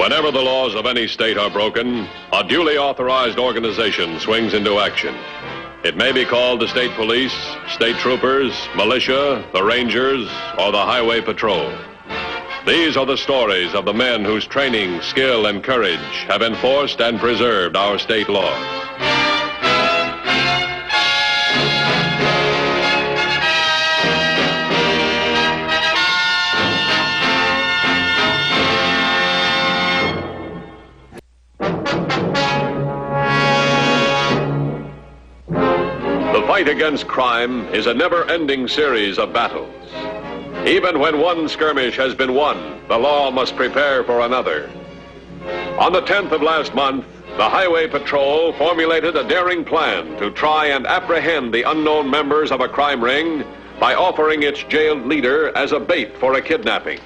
Whenever the laws of any state are broken, a duly authorized organization swings into action. It may be called the state police, state troopers, militia, the rangers, or the highway patrol. These are the stories of the men whose training, skill, and courage have enforced and preserved our state laws. The fight against crime is a never-ending series of battles. Even when one skirmish has been won, the law must prepare for another. On the 10th of last month, the Highway Patrol formulated a daring plan to try and apprehend the unknown members of a crime ring by offering its jailed leader as a bait for a kidnapping.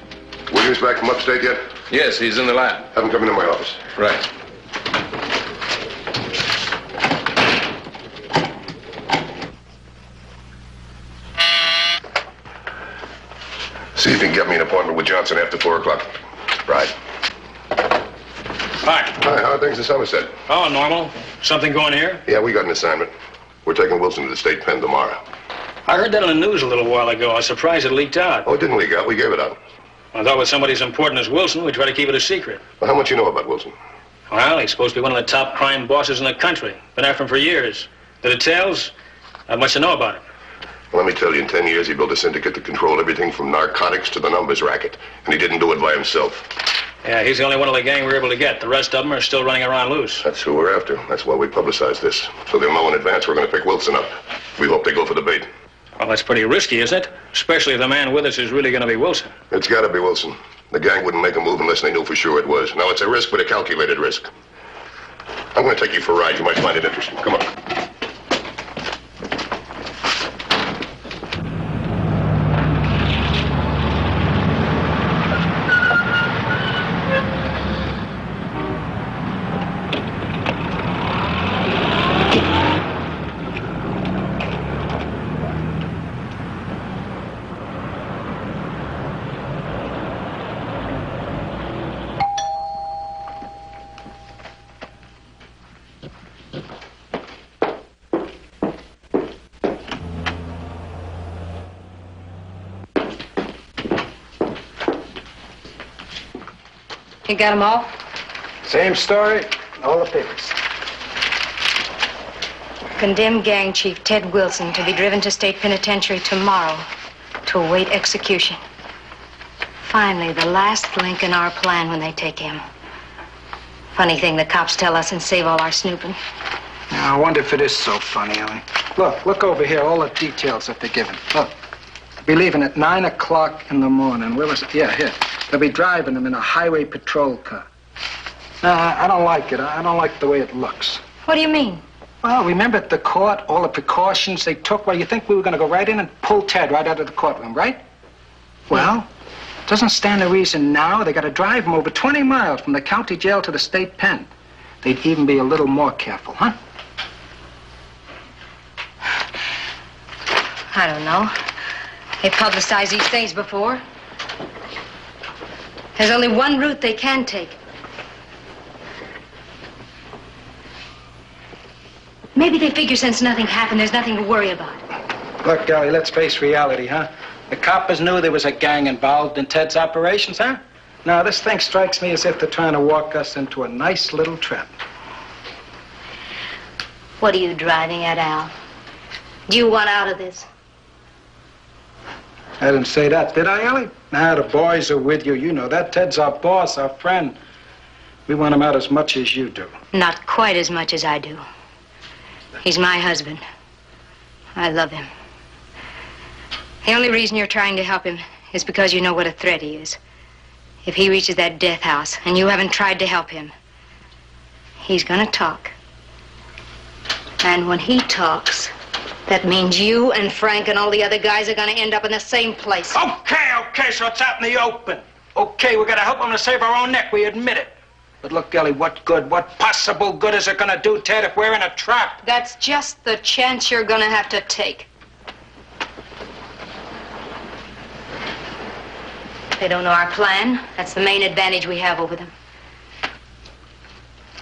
Williams back from upstate yet? Yes, he's in the lab. Have him come into my office. Right. See if you can get me an appointment with Johnson after 4 o'clock. Right. Hi. Hi, how are things in Somerset? Oh, normal. Something going here? Yeah, we got an assignment. We're taking Wilson to the state pen tomorrow. I heard that on the news a little while ago. I was surprised it leaked out. Oh, it didn't leak out. We gave it out. I thought with somebody as important as Wilson, we'd try to keep it a secret. Well, how much you know about Wilson? Well, he's supposed to be one of the top crime bosses in the country. Been after him for years. The details, not much to know about him. Well, let me tell you, in 10 years, he built a syndicate that controlled everything from narcotics to the numbers racket. And he didn't do it by himself. Yeah, he's the only one of the gang we were able to get. The rest of them are still running around loose. That's who we're after. That's why we publicized this. So they'll know in advance we're going to pick Wilson up. We hope they go for the bait. Well, that's pretty risky, isn't it? Especially if the man with us is really going to be Wilson. It's got to be Wilson. The gang wouldn't make a move unless they knew for sure it was. Now, it's a risk, but a calculated risk. I'm going to take you for a ride. You might find it interesting. Come on. You got them all? Same story, all the papers. Condemned gang chief Ted Wilson to be driven to state penitentiary tomorrow to await execution. Finally, the last link in our plan when they take him. Funny thing the cops tell us and save all our snooping. Now, I wonder if it is so funny, Ellie. Look over here, all the details that they're given. Look, they'll be leaving at 9 o'clock in the morning. Where was it? Yeah, here. They'll be driving them in a highway patrol car. I don't like it. I don't like the way it looks. What do you mean? Well, remember at the court, all the precautions they took? Well, you think we were going to go right in and pull Ted right out of the courtroom, right? Well, doesn't stand a reason now. They got to drive him over 20 miles from the county jail to the state pen. They'd even be a little more careful, huh? I don't know. They publicized these things before. There's only one route they can take. Maybe they figure since nothing happened, there's nothing to worry about. Look, Ellie, let's face reality, huh? The coppers knew there was a gang involved in Ted's operations, huh? Now, this thing strikes me as if they're trying to walk us into a nice little trap. What are you driving at, Al? Do you want out of this? I didn't say that, did I, Ellie? Now, the boys are with you. You know that. Ted's our boss, our friend. We want him out as much as you do. Not quite as much as I do. He's my husband. I love him. The only reason you're trying to help him is because you know what a threat he is. If he reaches that death house and you haven't tried to help him, he's gonna talk. And when he talks, that means you and Frank and all the other guys are gonna end up in the same place. Okay, so it's out in the open. Okay, we gotta help him to save our own neck, we admit it. But look, Ellie, what possible good is it gonna do, Ted, if we're in a trap? That's just the chance you're gonna have to take. They don't know our plan. That's the main advantage we have over them.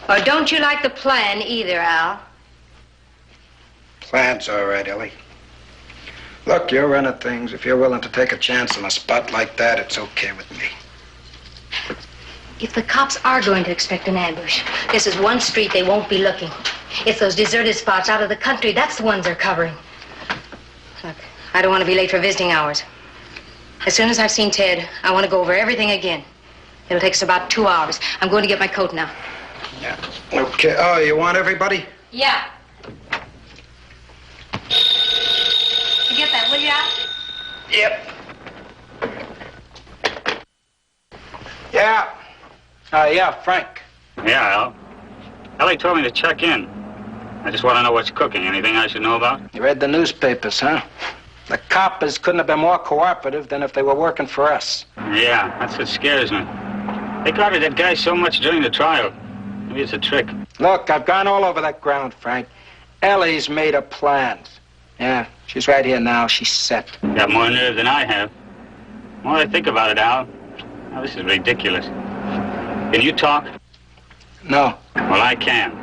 Or don't you like the plan either, Al? Plan's all right, Ellie. Look, you're running things. If you're willing to take a chance on a spot like that, it's okay with me. If the cops are going to expect an ambush, this is one street they won't be looking. It's those deserted spots out of the country. That's the ones they're covering. Look, I don't want to be late for visiting hours. As soon as I've seen Ted, I want to go over everything again. It'll take us about 2 hours. I'm going to get my coat now. Yeah. Okay. Oh, you want everybody? Yeah. You get that, will you, Al? Yep. Yeah. Yeah, Frank. Yeah, Al. Ellie told me to check in. I just want to know what's cooking. Anything I should know about? You read the newspapers, huh? The coppers couldn't have been more cooperative than if they were working for us. Yeah, that's what scares me. They guarded that guy so much during the trial. Maybe it's a trick. Look, I've gone all over that ground, Frank. Ellie's made her plans. Yeah, she's right here now. She's set. Got more nerve than I have. The more I think about it, Al, now this is ridiculous. Can you talk? No. Well, I can.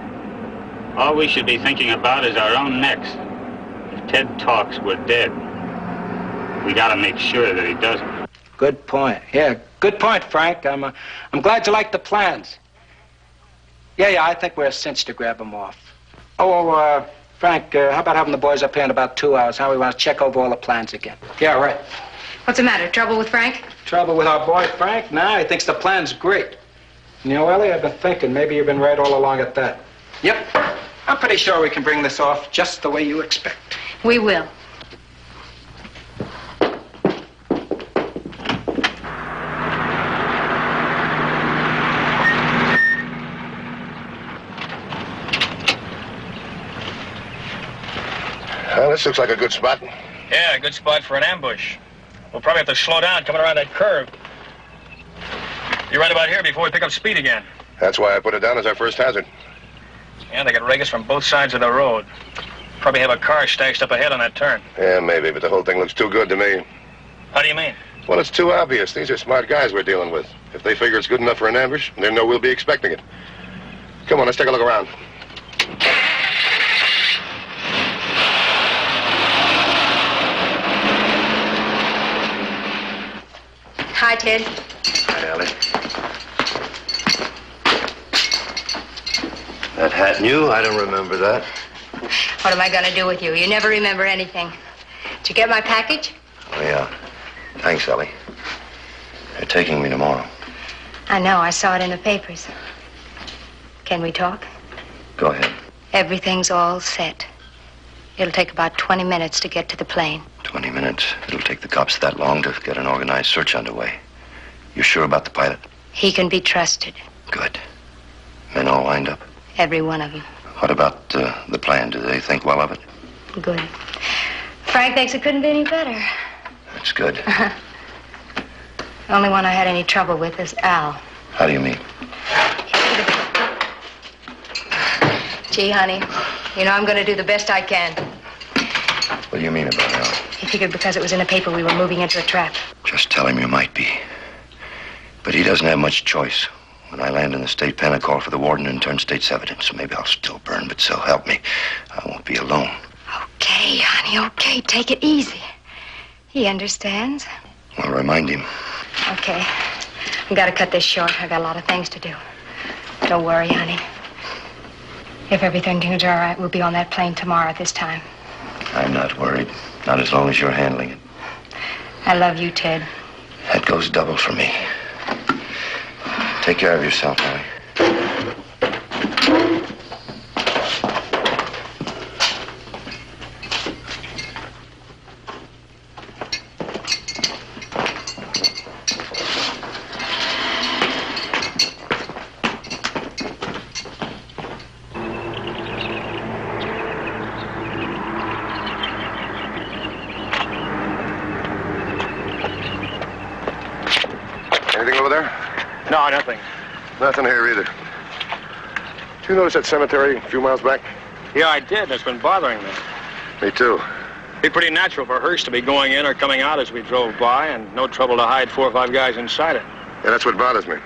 All we should be thinking about is our own necks. If Ted talks, we're dead. We gotta make sure that he doesn't. Good point. Yeah, good point, Frank. I'm glad you like the plans. Yeah, I think we're a cinch to grab them off. Frank, how about having the boys up here in about 2 hours? How we want to check over all the plans again? Yeah, right. What's the matter? Trouble with Frank? Trouble with our boy Frank? Nah, he thinks the plan's great. You know, Ellie, I've been thinking maybe you've been right all along at that. Yep. I'm pretty sure we can bring this off just the way you expect. We will. Well, this looks like a good spot. Yeah, good spot for an ambush. We'll probably have to slow down coming around that curve. Be right about here before we pick up speed again. That's why I put it down as our first hazard. Yeah, they got Regas from both sides of the road. Probably have a car stashed up ahead on that turn. Yeah, maybe, but the whole thing looks too good to me. How do you mean? Well, it's too obvious. These are smart guys we're dealing with. If they figure it's good enough for an ambush, they know we'll be expecting it. Come on, let's take a look around. Hi, Ted. Hi, Ellie. That hat new? I don't remember that. What am I going to do with you? You never remember anything. Did you get my package? Oh, yeah. Thanks, Ellie. They're taking me tomorrow. I know. I saw it in the papers. Can we talk? Go ahead. Everything's all set. It'll take about 20 minutes to get to the plane. 20 minutes. It'll take the cops that long to get an organized search underway. You sure about the pilot? He can be trusted. Good. Men all lined up? Every one of them. What about the plan? Do they think well of it? Good. Frank thinks it couldn't be any better. That's good. The only one I had any trouble with is Al. How do you mean? Gee, honey, you know I'm going to do the best I can. What do you mean about Al? He figured because it was in the paper we were moving into a trap. Just tell him you might be. But he doesn't have much choice. When I land in the state pen, I call for the warden and turn state's evidence. Maybe I'll still burn, but so help me, I won't be alone. Okay, honey, okay. Take it easy. He understands. I'll remind him. Okay. I've got to cut this short. I've got a lot of things to do. Don't worry, honey. If everything turns all right, we'll be on that plane tomorrow at this time. I'm not worried. Not as long as you're handling it. I love you, Ted. That goes double for me. Take care of yourself, Ellie. Anything over there? No, nothing. Nothing here either. Did you notice that cemetery a few miles back? Yeah, I did. That's been bothering me. Me too. Be pretty natural for hearse to be going in or coming out as we drove by, and no trouble to hide 4 or 5 guys inside it. Yeah, that's what bothers me.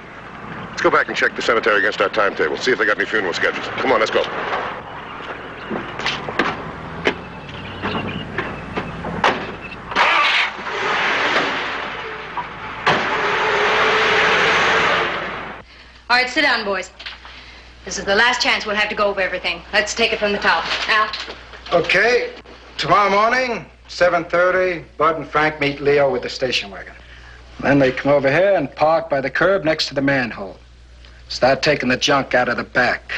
Let's go back and check the cemetery against our timetable. See if they got any funeral schedules. Come on, let's go. All right, sit down, boys. This is the last chance we'll have to go over everything. Let's take it from the top. Al? Okay. Tomorrow morning, 7:30, Bud and Frank meet Leo with the station wagon. Then they come over here and park by the curb next to the manhole. Start taking the junk out of the back.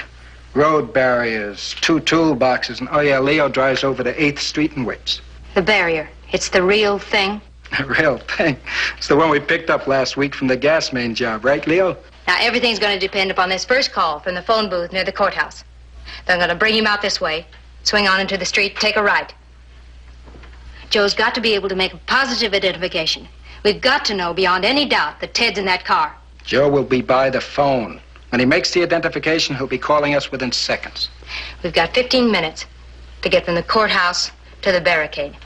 Road barriers, 2 toolboxes, and oh yeah, Leo drives over to 8th Street and waits. The barrier. It's the real thing. The real thing. It's the one we picked up last week from the gas main job, right, Leo? Now, everything's going to depend upon this first call from the phone booth near the courthouse. They're going to bring him out this way, swing on into the street, take a right. Joe's got to be able to make a positive identification. We've got to know beyond any doubt that Ted's in that car. Joe will be by the phone. When he makes the identification, he'll be calling us within seconds. We've got 15 minutes to get from the courthouse to the barricade.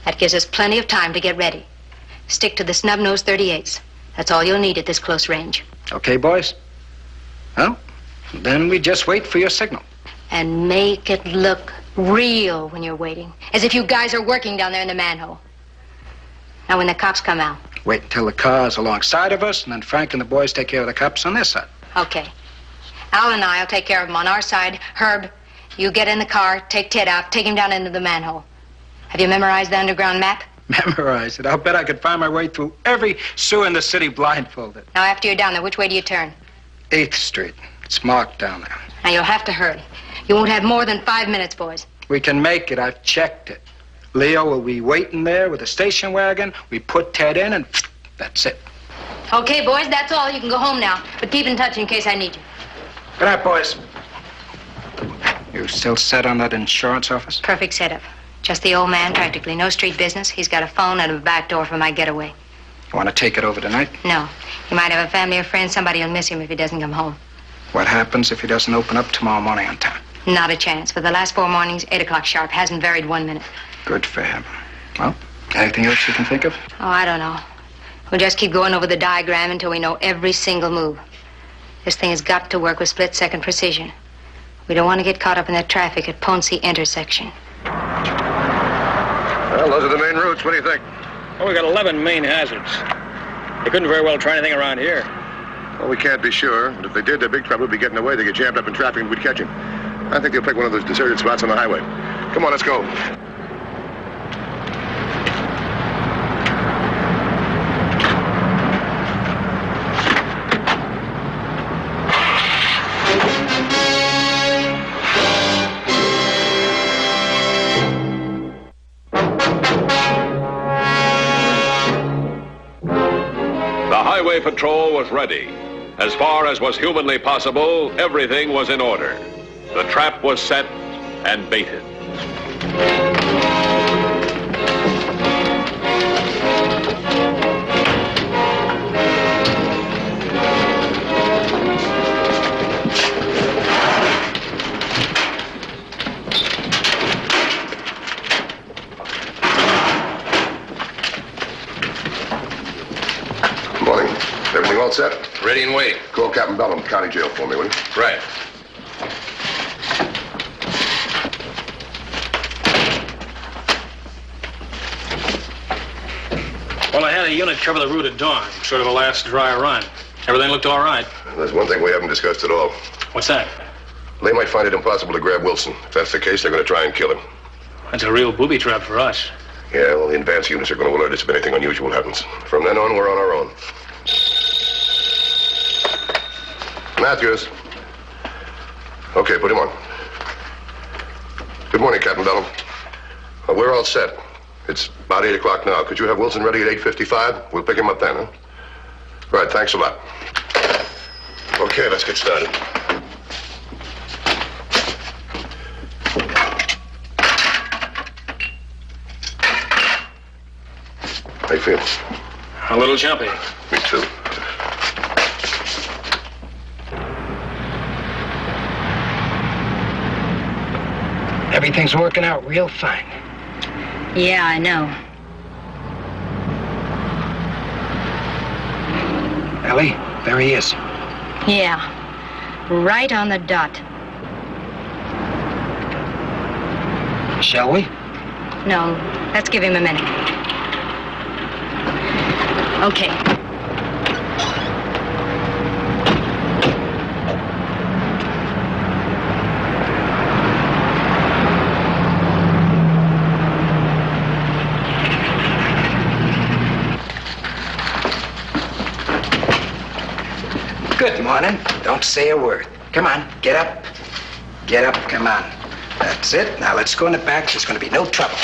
That gives us plenty of time to get ready. Stick to the snub-nosed 38s. That's all you'll need at this close range. Okay, boys? Well, then we just wait for your signal. And make it look real when you're waiting. As if you guys are working down there in the manhole. Now, when the cops come out. Wait until the car's alongside of us, and then Frank and the boys take care of the cops on their side. Okay. Al and I'll take care of them on our side. Herb, you get in the car, take Ted out, take him down into the manhole. Have you memorized the underground map? Memorize it. I'll bet I could find my way through every sewer in the city blindfolded. Now, after you're down there, which way do you turn? 8th Street. It's marked down there. Now, you'll have to hurry. You won't have more than 5 minutes, boys. We can make it. I've checked it. Leo will be waiting there with a station wagon. We put Ted in, and that's it. Okay, boys, that's all. You can go home now. But keep in touch in case I need you. Good night, boys. You still set on that insurance office? Perfect setup. Just the old man, practically. No street business. He's got a phone and a back door for my getaway. You want to take it over tonight? No. He might have a family or friends. Somebody will miss him if he doesn't come home. What happens if he doesn't open up tomorrow morning on time? Not a chance. For the last 4 mornings, 8 o'clock sharp. Hasn't varied 1 minute. Good for him. Well, anything else you can think of? Oh, I don't know. We'll just keep going over the diagram until we know every single move. This thing has got to work with split-second precision. We don't want to get caught up in the traffic at Ponce intersection. Well, those are the main routes. What do you think? Well, we got 11 main hazards. They couldn't very well try anything around here. Well, we can't be sure. And if they did, their big trouble would be getting away. They get jammed up in traffic and we'd catch him. I think they'll pick one of those deserted spots on the highway. Come on, let's go. Highway patrol was ready. As far as was humanly possible, everything was in order. The trap was set and baited. Morning. Everything all set? Ready and wait. Call Captain Bellum, county jail for me, will you? Right. Well, I had a unit cover the route at dawn, sort of a last dry run. Everything looked all right. There's one thing we haven't discussed at all. What's that? They might find it impossible to grab Wilson. If that's the case, they're going to try and kill him. That's a real booby trap for us. Yeah, well, the advance units are going to alert us if anything unusual happens. From then on, we're on our own. Matthews. Okay, put him on. Good morning, Captain Bellum. We're all set. It's about 8 o'clock now. Could you have Wilson ready at 8:55? We'll pick him up then, huh? Right, thanks a lot. Okay, let's get started. How you feel? A little jumpy. Me too. Everything's working out real fine. Yeah, I know. Ellie, there he is. Yeah, right on the dot. Shall we? No, let's give him a minute. Okay. Good morning. Don't say a word. Come on, get up. Get up, come on. That's it. Now let's go in the back. There's going to be no trouble.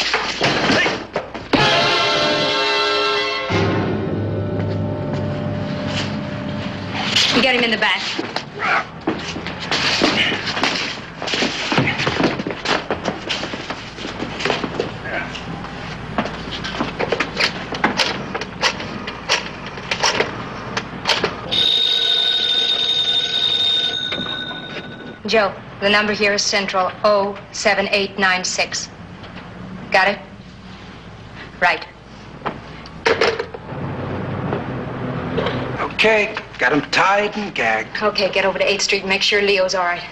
You get him in the back. Joe, the number here is Central 07896. Got it? Right. Okay, got him tied and gagged. Okay, get over to 8th Street and make sure Leo's all right.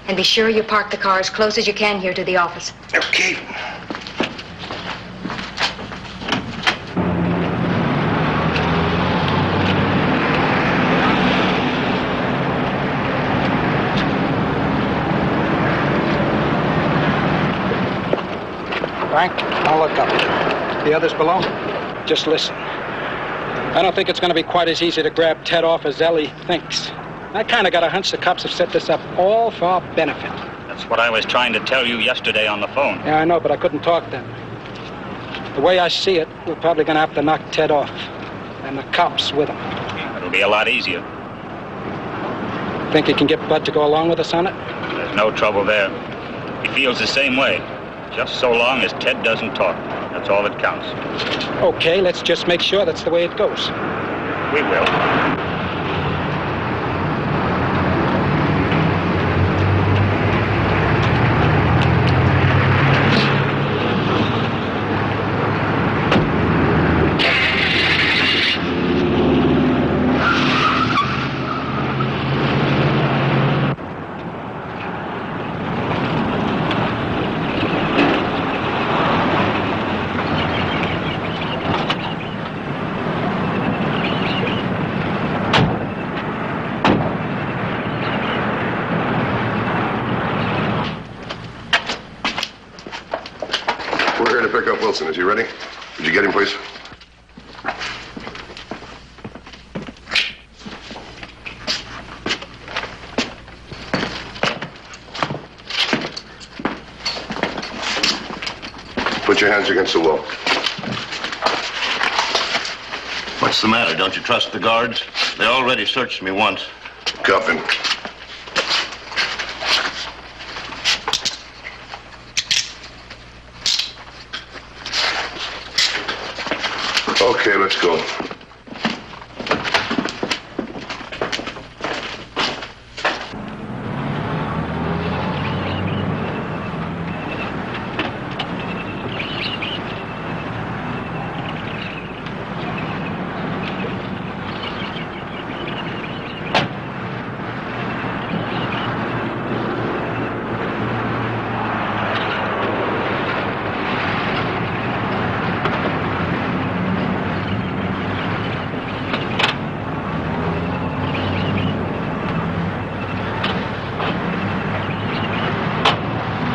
And be sure you park the car as close as you can here to the office. Okay. Frank, I'll look up. The others below? Just listen. I don't think it's going to be quite as easy to grab Ted off as Ellie thinks. I kind of got a hunch the cops have set this up all for our benefit. That's what I was trying to tell you yesterday on the phone. Yeah, I know, but I couldn't talk then. The way I see it, we're probably going to have to knock Ted off. And the cops with him. It'll be a lot easier. Think you can get Bud to go along with us on it? There's no trouble there. He feels the same way. Just so long as Ted doesn't talk. That's all that counts. Okay, let's just make sure that's the way it goes. We will. We're here to pick up Wilson. Is he ready? Would you get him, please? Put your hands against the wall. What's the matter? Don't you trust the guards? They already searched me once. Cuff him. Okay, let's go.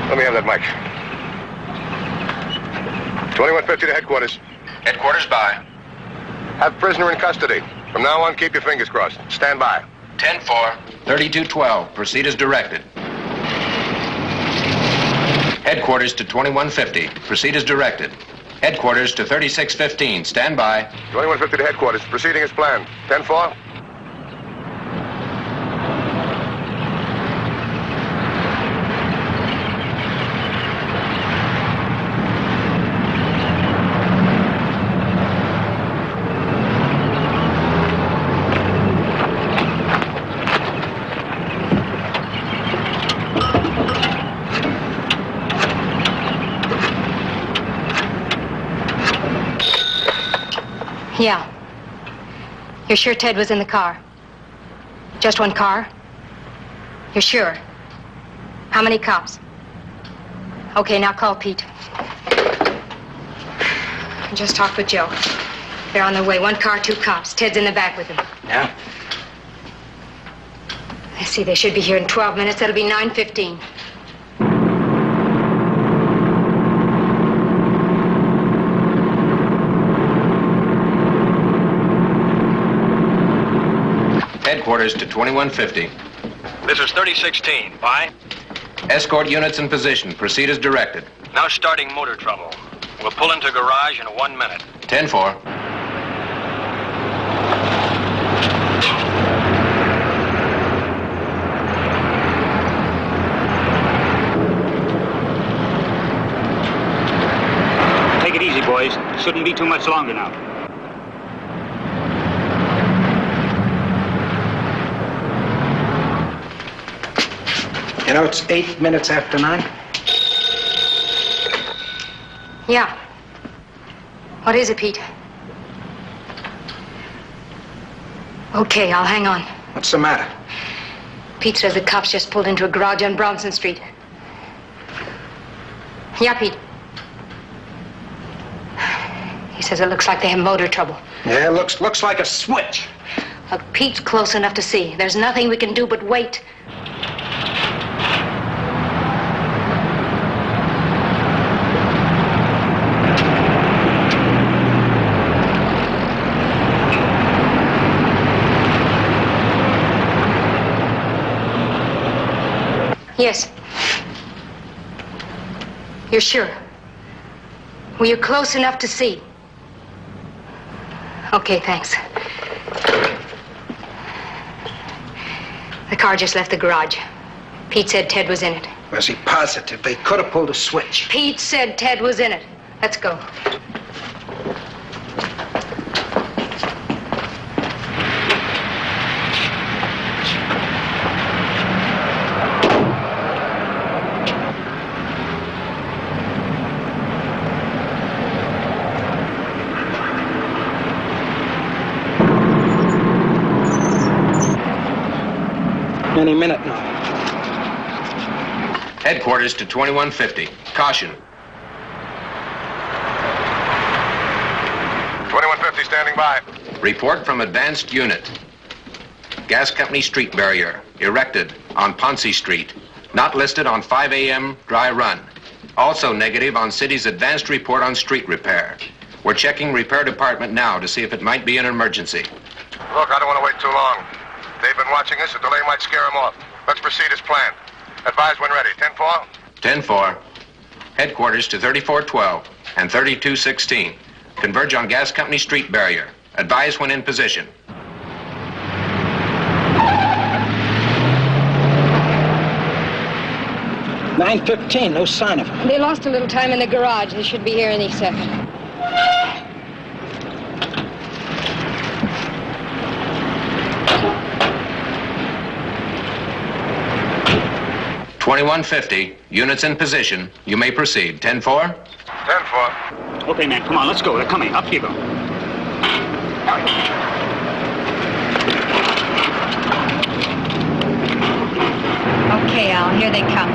Let me have that mic. 2150 to headquarters. Headquarters by. Have prisoner in custody. From now on, keep your fingers crossed. Stand by. 10-4. 3212. Proceed as directed. Headquarters to 2150. Proceed as directed. Headquarters to 3615. Stand by. 2150 to headquarters. Proceeding as planned. 10-4. Yeah. You're sure Ted was in the car? Just one car? You're sure? How many cops? Okay, now call Pete. I just talked with Joe. They're on their way. One car, 2 cops. Ted's in the back with them. Yeah? Let's see, they should be here in 12 minutes. That'll be 9:15. Headquarters to 2150. This is 3016. Bye. Escort units in position. Proceed as directed. Now starting motor trouble. We'll pull into garage in 1 minute. 10-4. Take it easy, boys. Shouldn't be too much longer now. You know, it's 8 minutes after 9. Yeah. What is it, Pete? Okay, I'll hang on. What's the matter? Pete says the cops just pulled into a garage on Bronson Street. Yeah, Pete. He says it looks like they have motor trouble. Yeah, looks like a switch. Look, Pete's close enough to see. There's nothing we can do but wait. Yes. You're sure? Were you close enough to see? Okay, thanks. The car just left the garage. Pete said Ted was in it. Was he positive? They could have pulled a switch. Pete said Ted was in it. Let's go. Any minute now. Headquarters to 2150. Caution. 2150 standing by. Report from advanced unit. Gas company street barrier erected on Ponce Street. Not listed on 5 a.m. dry run. Also negative on city's advanced report on street repair. We're checking repair department now to see if it might be an emergency. Look, I don't want to wait too long. They've been watching us. A delay might scare them off. Let's proceed as planned. Advise when ready. 10-4? 10-4. Headquarters to 3412 and 3216. Converge on gas company street barrier. Advise when in position. $9:15, no sign of him. They lost a little time in the garage. They should be here any second. $21.50. Units in position. You may proceed. 10-4. 10-4. Okay, man, come on, let's go. They're coming. Up you go. Okay, Al, here they come.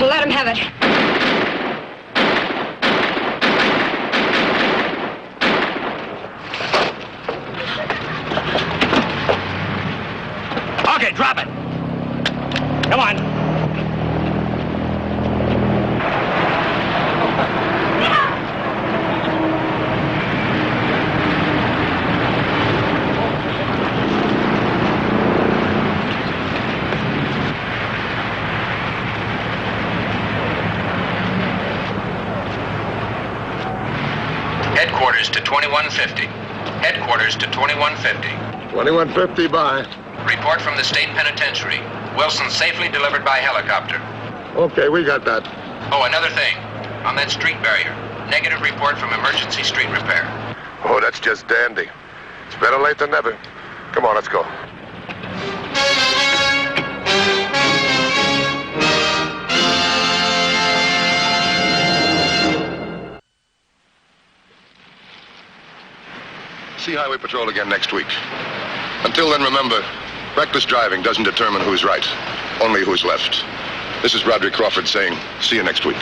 Let them have it. Okay, drop it. Come on. Headquarters to 2150. Headquarters to 2150. 2150 by. Report from the state penitentiary. Wilson safely delivered by helicopter. Okay, we got that. Oh, another thing. On that street barrier. Negative report from emergency street repair. Oh, that's just dandy. It's better late than never. Come on, let's go. see Highway Patrol again next week. Until then, remember, reckless driving doesn't determine who's right, only who's left. This is Roderick Crawford saying, see you next week.